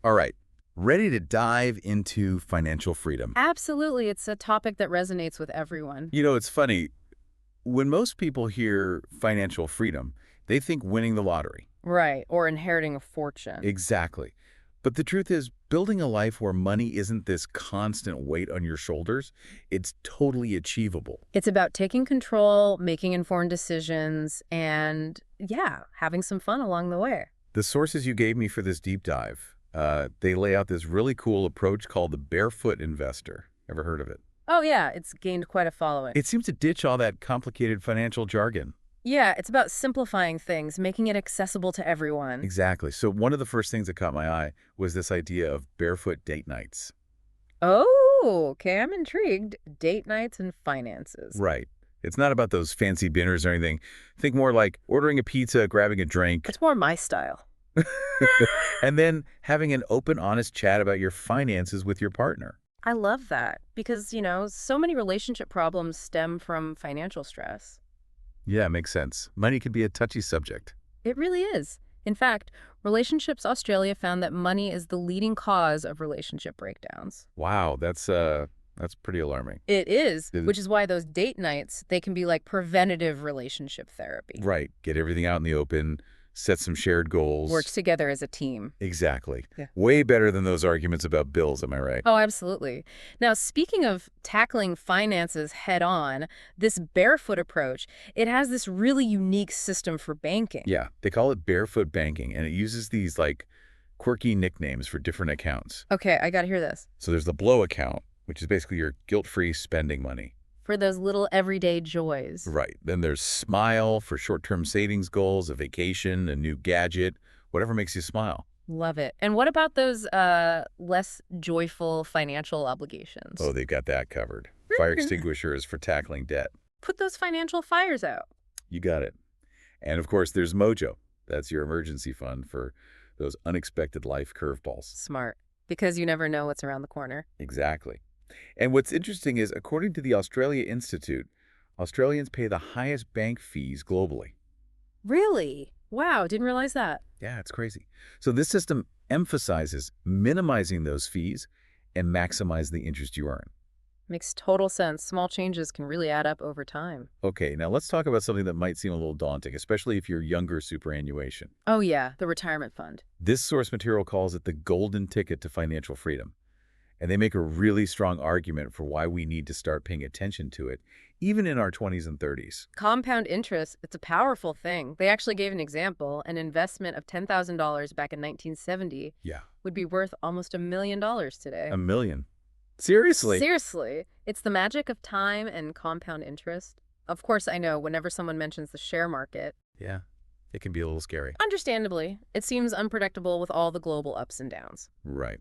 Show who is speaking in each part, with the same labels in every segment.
Speaker 1: All right, ready to dive into financial freedom.
Speaker 2: Absolutely. It's a topic that resonates with everyone.
Speaker 1: It's funny. When most people hear financial freedom, they think winning the lottery.
Speaker 2: Right. Or inheriting a fortune.
Speaker 1: Exactly. But the truth is, building a life where money isn't this constant weight on your shoulders, it's totally achievable.
Speaker 2: It's about taking control, making informed decisions, and yeah, having some fun along the way.
Speaker 1: The sources you gave me for this deep dive, they lay out this really cool approach called the Barefoot Investor. Ever heard of it?
Speaker 2: Oh, yeah, it's gained quite a following.
Speaker 1: It seems to ditch all that complicated financial jargon.
Speaker 2: Yeah, it's about simplifying things, making it accessible to everyone.
Speaker 1: Exactly. So one of the first things that caught my eye was this idea of barefoot date nights.
Speaker 2: Oh, okay, I'm intrigued. Date nights and finances.
Speaker 1: Right. It's not about those fancy dinners or anything. Think more like ordering a pizza, grabbing a drink,
Speaker 2: It's more my style.
Speaker 1: and then having an open, honest chat about your finances with your partner.
Speaker 2: I love that because, so many relationship problems stem from financial stress.
Speaker 1: Yeah, makes sense. Money could be a touchy subject.
Speaker 2: It really is. In fact, Relationships Australia found that money is the leading cause of relationship breakdowns.
Speaker 1: Wow, that's pretty alarming.
Speaker 2: It is,
Speaker 1: Is it-
Speaker 2: which is why those date nights, they can be like preventative relationship therapy.
Speaker 1: Right. Get everything out in the open, set some shared
Speaker 2: Work
Speaker 1: goals.
Speaker 2: together as a team.
Speaker 1: Exactly.
Speaker 2: Yeah.
Speaker 1: Way better than those arguments about bills, am I right?
Speaker 2: Oh, absolutely. Now, speaking of tackling finances head on, this barefoot approach, it has this really unique system for banking.
Speaker 1: Yeah, they call it barefoot banking, and it uses these like quirky nicknames for different accounts.
Speaker 2: Okay, I got to hear this.
Speaker 1: So there's the blow account, which is basically your guilt-free spending money.
Speaker 2: For those little everyday joys.
Speaker 1: Right. Then there's smile for short-term savings goals, a vacation, a new gadget, whatever makes you smile.
Speaker 2: Love it. And what about those less joyful financial obligations?
Speaker 1: Oh, they've got that covered. Fire extinguishers for tackling debt.
Speaker 2: Put those financial fires out.
Speaker 1: You got it. And of course, there's Mojo. That's your emergency fund for those unexpected life curveballs.
Speaker 2: Smart. Because you never know what's around the corner.
Speaker 1: Exactly. And what's interesting is, according to the Australia Institute, Australians pay the highest bank fees globally.
Speaker 2: Really? Wow, didn't realize that.
Speaker 1: Yeah, it's crazy. So this system emphasizes minimizing those fees and maximize the interest you earn.
Speaker 2: Makes total sense. Small changes can really add up over time.
Speaker 1: Okay, now let's talk about something that might seem a little daunting, especially if you're younger superannuation.
Speaker 2: Oh, yeah, the retirement fund.
Speaker 1: This source material calls it the golden ticket to financial freedom. And they make a really strong argument for why we need to start paying attention to it, even in our 20s and 30s.
Speaker 2: Compound interest, it's a powerful thing. They actually gave an example. An investment of $10,000 back in 1970
Speaker 1: Yeah.
Speaker 2: would be worth almost $1 million today.
Speaker 1: A million. Seriously?
Speaker 2: Seriously, it's the magic of time and compound interest. Of course, I know whenever someone mentions the share market,
Speaker 1: Yeah, it can be a little scary.
Speaker 2: understandably, it seems unpredictable with all the global ups and downs.
Speaker 1: Right.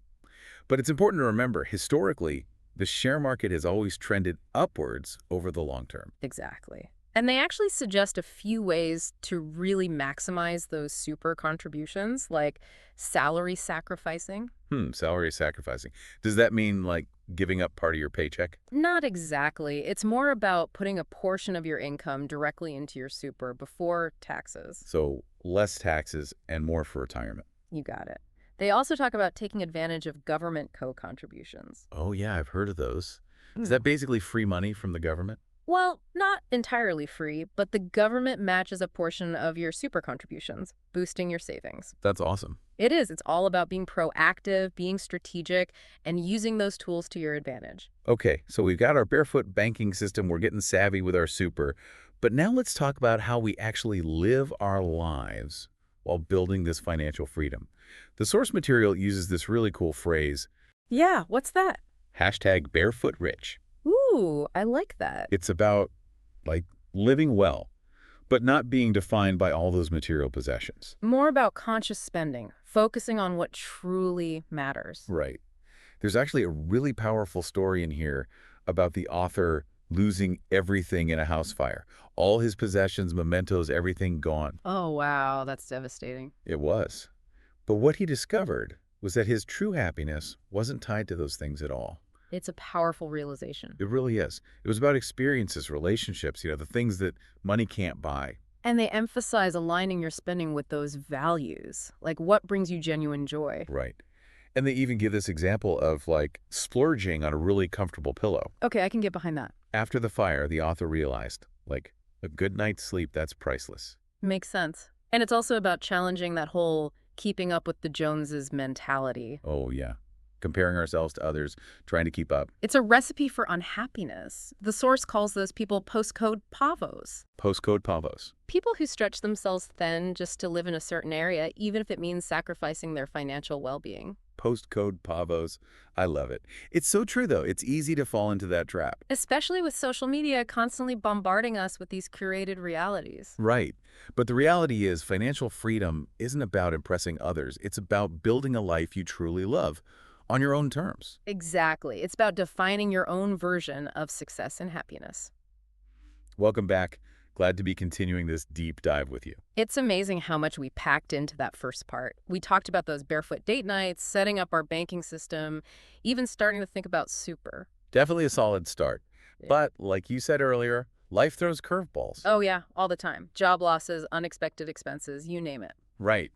Speaker 1: But it's important to remember, historically, the share market has always trended upwards over the long term.
Speaker 2: Exactly. And they actually suggest a few ways to really maximize those super contributions, like salary sacrificing.
Speaker 1: Salary sacrificing. Does that mean like giving up part of your paycheck?
Speaker 2: Not exactly. It's more about putting a portion of your income directly into your super before taxes.
Speaker 1: So less taxes and more for retirement.
Speaker 2: You got it. They also talk about taking advantage of government co-contributions.
Speaker 1: Oh, yeah, I've heard of those. Is that basically free money from the government?
Speaker 2: Well, not entirely free, but the government matches a portion of your super contributions, boosting your savings.
Speaker 1: That's awesome.
Speaker 2: It is. It's all about being proactive, being strategic, and using those tools to your advantage.
Speaker 1: Okay, so we've got our barefoot banking system. We're getting savvy with our super. But now let's talk about how we actually live our lives while building this financial freedom. The source material uses this really cool phrase,
Speaker 2: Yeah, what's that?
Speaker 1: #BarefootRich.
Speaker 2: Ooh, I like that.
Speaker 1: It's about, like, living well, but not being defined by all those material possessions.
Speaker 2: More about conscious spending, focusing on what truly matters.
Speaker 1: Right. There's actually a really powerful story in here about the author losing everything in a house fire. All his possessions, mementos, everything gone.
Speaker 2: Oh, wow, that's devastating.
Speaker 1: It was. But what he discovered was that his true happiness wasn't tied to those things at all.
Speaker 2: It's a powerful realization.
Speaker 1: It really is. It was about experiences, relationships, the things that money can't buy.
Speaker 2: And they emphasize aligning your spending with those values, like what brings you genuine joy.
Speaker 1: Right. And they even give this example of like splurging on a really comfortable pillow.
Speaker 2: Okay, I can get behind that.
Speaker 1: After the fire, the author realized, like, a good night's sleep, that's priceless.
Speaker 2: Makes sense. And it's also about challenging that whole keeping up with the Joneses mentality.
Speaker 1: Oh, yeah. Comparing ourselves to others, trying to keep up.
Speaker 2: It's a recipe for unhappiness. The source calls those people postcode pavos.
Speaker 1: Postcode Pavos.
Speaker 2: People who stretch themselves thin just to live in a certain area, even if it means sacrificing their financial well-being.
Speaker 1: Postcode Pavos. I love it. It's so true, though. It's easy to fall into that trap.
Speaker 2: Especially with social media constantly bombarding us with these curated realities.
Speaker 1: Right. But the reality is financial freedom isn't about impressing others. It's about building a life you truly love on your own terms.
Speaker 2: Exactly. It's about defining your own version of success and happiness.
Speaker 1: Welcome back. Glad to be continuing this deep dive with you.
Speaker 2: It's amazing how much we packed into that first part. We talked about those barefoot date nights, setting up our banking system, even starting to think about super.
Speaker 1: Definitely a solid start.
Speaker 2: Yeah.
Speaker 1: But like you said earlier, life throws curveballs.
Speaker 2: Oh yeah, all the time. Job losses, unexpected expenses, you name it.
Speaker 1: Right.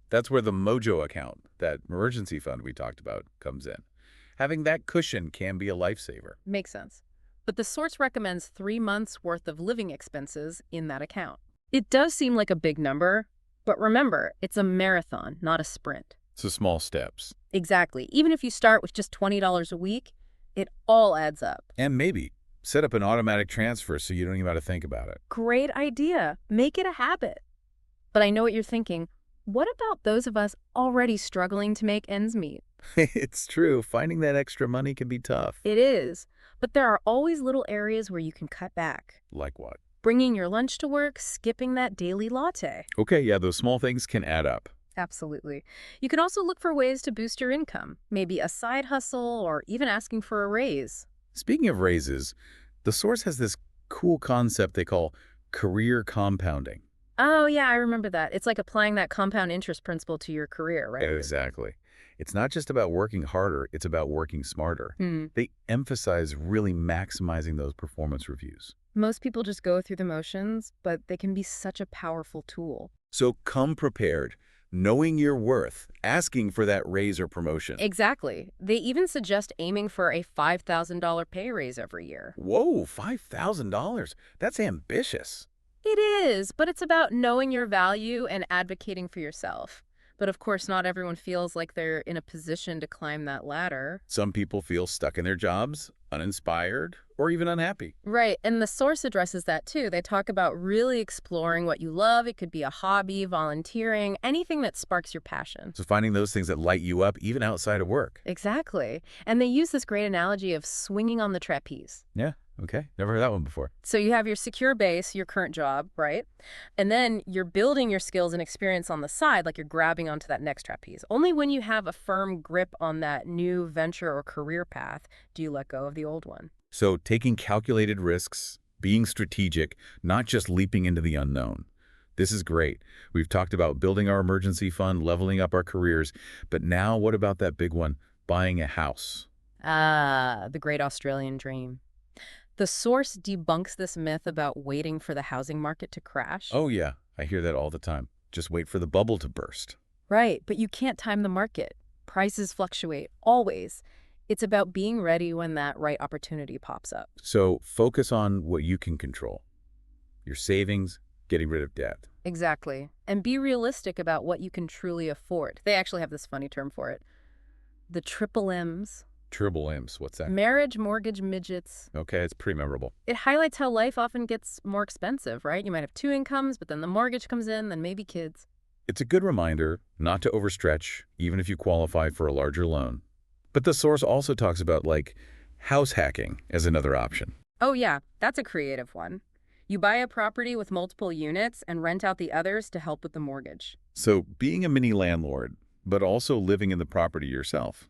Speaker 1: That's where the Mojo account, that emergency fund we talked about, comes in. Having that cushion can be a lifesaver.
Speaker 2: Makes sense. But the source recommends 3 months' worth of living expenses in that account. It does seem like a big number, but remember, it's a marathon, not a sprint.
Speaker 1: So small steps.
Speaker 2: Exactly. Even if you start with just $20 a week, it all adds up.
Speaker 1: And maybe set up an automatic transfer so you don't even have to think about it.
Speaker 2: Great idea. Make it a habit. But I know what you're thinking. What about those of us already struggling to make ends meet?
Speaker 1: It's true. Finding that extra money can be tough.
Speaker 2: It is. But there are always little areas where you can cut back.
Speaker 1: Like what?
Speaker 2: Bringing your lunch to work, skipping that daily latte.
Speaker 1: Okay, yeah, those small things can add up.
Speaker 2: Absolutely. You can also look for ways to boost your income, maybe a side hustle or even asking for a raise.
Speaker 1: Speaking of raises, the source has this cool concept they call career compounding.
Speaker 2: Oh, yeah, I remember that. It's like applying that compound interest principle to your career, right?
Speaker 1: Exactly. It's not just about working harder, it's about working smarter.
Speaker 2: Hmm.
Speaker 1: They emphasize really maximizing those performance reviews.
Speaker 2: Most people just go through the motions, but they can be such a powerful tool.
Speaker 1: So come prepared, knowing your worth, asking for that raise or promotion.
Speaker 2: Exactly. They even suggest aiming for a $5,000 pay raise every year.
Speaker 1: Whoa, $5,000. That's ambitious.
Speaker 2: It is, but it's about knowing your value and advocating for yourself. But of course, not everyone feels like they're in a position to climb that ladder.
Speaker 1: Some people feel stuck in their jobs, uninspired, or even unhappy.
Speaker 2: Right, and the source addresses that too. They talk about really exploring what you love. It could be a hobby, volunteering, anything that sparks your passion.
Speaker 1: So finding those things that light you up even outside of work.
Speaker 2: Exactly. And they use this great analogy of swinging on the trapeze.
Speaker 1: Yeah, okay. Never heard that one before.
Speaker 2: So you have your secure base, your current job, right? And then you're building your skills and experience on the side, like you're grabbing onto that next trapeze. Only when you have a firm grip on that new venture or career path do you let go of the old one.
Speaker 1: So taking calculated risks, being strategic, not just leaping into the unknown. This is great. We've talked about building our emergency fund, leveling up our careers, but now what about that big one, buying a house?
Speaker 2: Ah, the great Australian dream. The source debunks this myth about waiting for the housing market to crash.
Speaker 1: Oh yeah, I hear that all the time. Just wait for the bubble to burst.
Speaker 2: Right, but you can't time the market. Prices fluctuate, always. It's about being ready when that right opportunity pops up.
Speaker 1: So focus on what you can control. Your savings, getting rid of debt.
Speaker 2: Exactly. And be realistic about what you can truly afford. They actually have this funny term for it. The triple M's.
Speaker 1: Triple M's, what's that?
Speaker 2: Marriage, mortgage, midgets.
Speaker 1: Okay, it's pretty memorable.
Speaker 2: It highlights how life often gets more expensive, right? You might have 2 incomes, but then the mortgage comes in, then maybe kids.
Speaker 1: It's a good reminder not to overstretch, even if you qualify for a larger loan. But the source also talks about, like, house hacking as another option.
Speaker 2: Oh yeah, that's a creative one. You buy a property with multiple units and rent out the others to help with the mortgage.
Speaker 1: So being a mini landlord, but also living in the property yourself.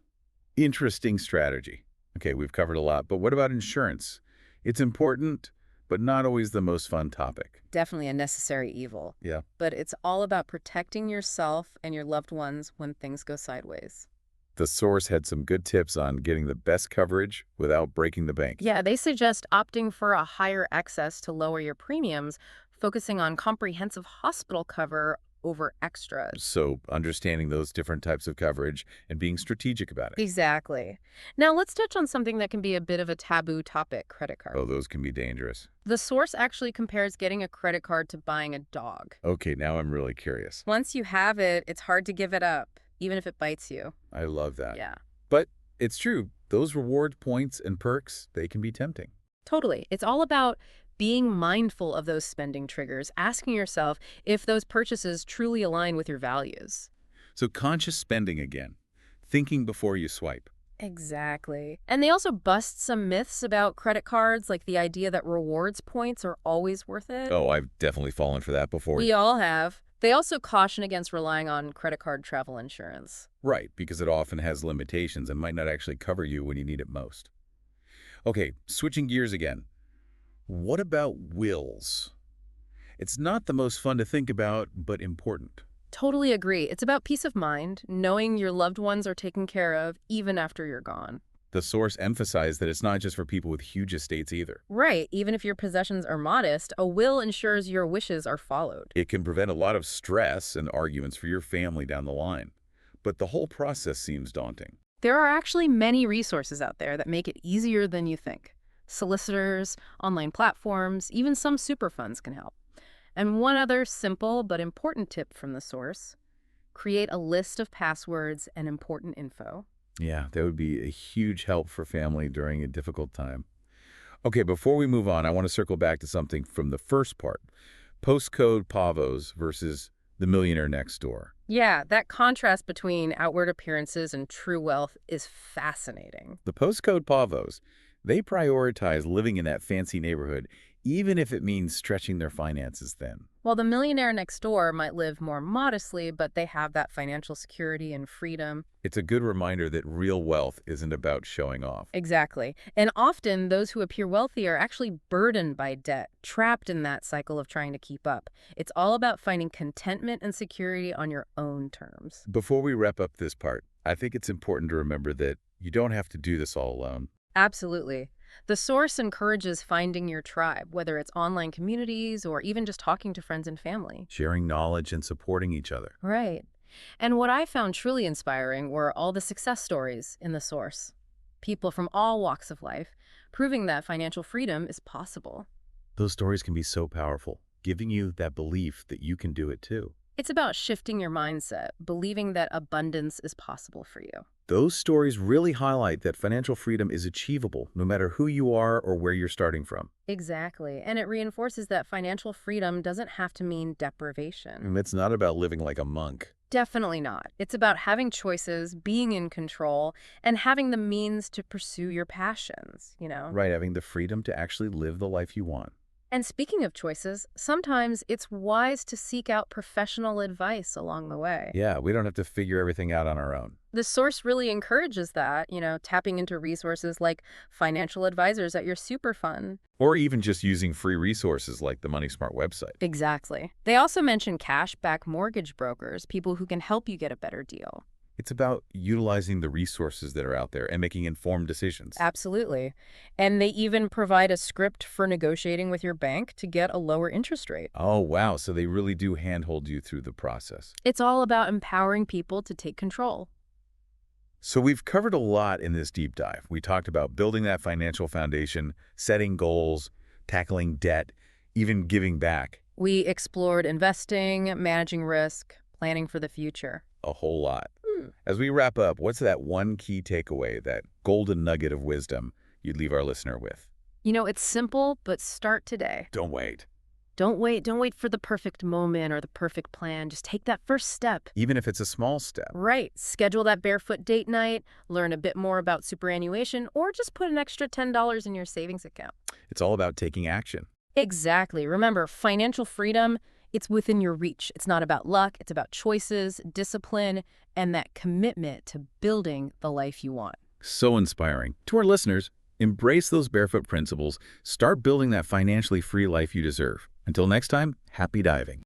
Speaker 1: Interesting strategy. Okay, we've covered a lot, but what about insurance? It's important, but not always the most fun topic.
Speaker 2: Definitely a necessary evil.
Speaker 1: Yeah.
Speaker 2: But it's all about protecting yourself and your loved ones when things go sideways.
Speaker 1: The source had some good tips on getting the best coverage without breaking the bank.
Speaker 2: Yeah, they suggest opting for a higher excess to lower your premiums, focusing on comprehensive hospital cover over extras.
Speaker 1: So understanding those different types of coverage and being strategic about it.
Speaker 2: Exactly. Now let's touch on something that can be a bit of a taboo topic, credit
Speaker 1: Oh,
Speaker 2: cards.
Speaker 1: those can be dangerous.
Speaker 2: The source actually compares getting a credit card to buying a dog.
Speaker 1: Okay, now I'm really curious.
Speaker 2: Once you have it, it's hard to give it up, even if it bites you.
Speaker 1: I love that.
Speaker 2: Yeah,
Speaker 1: But it's true. Those reward points and perks, they can be tempting.
Speaker 2: totally. It's all about being mindful of those spending triggers, asking yourself if those purchases truly align with your values.
Speaker 1: So conscious spending again. Thinking before you swipe.
Speaker 2: Exactly. And they also bust some myths about credit cards, like the idea that rewards points are always worth it.
Speaker 1: Oh, I've definitely fallen for that before.
Speaker 2: We all have. They also caution against relying on credit card travel insurance.
Speaker 1: Right, because it often has limitations and might not actually cover you when you need it most. Okay, switching gears again. What about wills? It's not the most fun to think about, but important.
Speaker 2: Totally agree. It's about peace of mind, knowing your loved ones are taken care of even after you're gone.
Speaker 1: The source emphasized that it's not just for people with huge estates either.
Speaker 2: Right. Even if your possessions are modest, a will ensures your wishes are followed.
Speaker 1: It can prevent a lot of stress and arguments for your family down the line. But the whole process seems daunting.
Speaker 2: There are actually many resources out there that make it easier than you think. Solicitors, online platforms, even some super funds can help. And one other simple but important tip from the source: create a list of passwords and important info.
Speaker 1: Yeah, that would be a huge help for family during a difficult time. Okay, before we move on, I want to circle back to something from the first part. Postcode Pavos versus the millionaire next door.
Speaker 2: Yeah, that contrast between outward appearances and true wealth is fascinating.
Speaker 1: The postcode Pavos, they prioritize living in that fancy neighborhood, even if it means stretching their finances thin.
Speaker 2: While the millionaire next door might live more modestly, but they have that financial security and freedom.
Speaker 1: It's a good reminder that real wealth isn't about showing off.
Speaker 2: Exactly. And often those who appear wealthy are actually burdened by debt, trapped in that cycle of trying to keep up. It's all about finding contentment and security on your own terms.
Speaker 1: Before we wrap up this part, I think it's important to remember that you don't have to do this all alone.
Speaker 2: Absolutely. The source encourages finding your tribe, whether it's online communities or even just talking to friends and family.
Speaker 1: Sharing knowledge and supporting each other.
Speaker 2: Right. And what I found truly inspiring were all the success stories in the source. People from all walks of life, proving that financial freedom is possible.
Speaker 1: Those stories can be so powerful, giving you that belief that you can do it too.
Speaker 2: It's about shifting your mindset, believing that abundance is possible for you.
Speaker 1: Those stories really highlight that financial freedom is achievable no matter who you are or where you're starting from.
Speaker 2: Exactly. And it reinforces that financial freedom doesn't have to mean deprivation.
Speaker 1: And it's not about living like a monk.
Speaker 2: Definitely not. It's about having choices, being in control, and having the means to pursue your passions.
Speaker 1: Right, having the freedom to actually live the life you want.
Speaker 2: And speaking of choices, sometimes it's wise to seek out professional advice along the way.
Speaker 1: Yeah, we don't have to figure everything out on our own.
Speaker 2: The source really encourages that, tapping into resources like financial advisors at your super fund.
Speaker 1: Or even just using free resources like the Money Smart website.
Speaker 2: Exactly. They also mention cash-back mortgage brokers, people who can help you get a better deal.
Speaker 1: It's about utilizing the resources that are out there and making informed decisions.
Speaker 2: Absolutely. And they even provide a script for negotiating with your bank to get a lower interest rate.
Speaker 1: Oh, wow. So they really do handhold you through the process.
Speaker 2: It's all about empowering people to take control.
Speaker 1: So we've covered a lot in this deep dive. We talked about building that financial foundation, setting goals, tackling debt, even giving back.
Speaker 2: We explored investing, managing risk, planning for the future.
Speaker 1: A whole lot. As we wrap up, what's that one key takeaway, that golden nugget of wisdom you'd leave our listener with?
Speaker 2: It's simple, but start today.
Speaker 1: Don't wait.
Speaker 2: Don't wait for the perfect moment or the perfect plan. Just take that first step.
Speaker 1: Even if it's a small step.
Speaker 2: Right. Schedule that barefoot date night, learn a bit more about superannuation, or just put an extra $10 in your savings account.
Speaker 1: It's all about taking action.
Speaker 2: Exactly. Remember, financial freedom, it's within your reach. It's not about luck. It's about choices, discipline, and that commitment to building the life you want.
Speaker 1: So inspiring. To our listeners, embrace those barefoot principles. Start building that financially free life you deserve. Until next time, happy diving.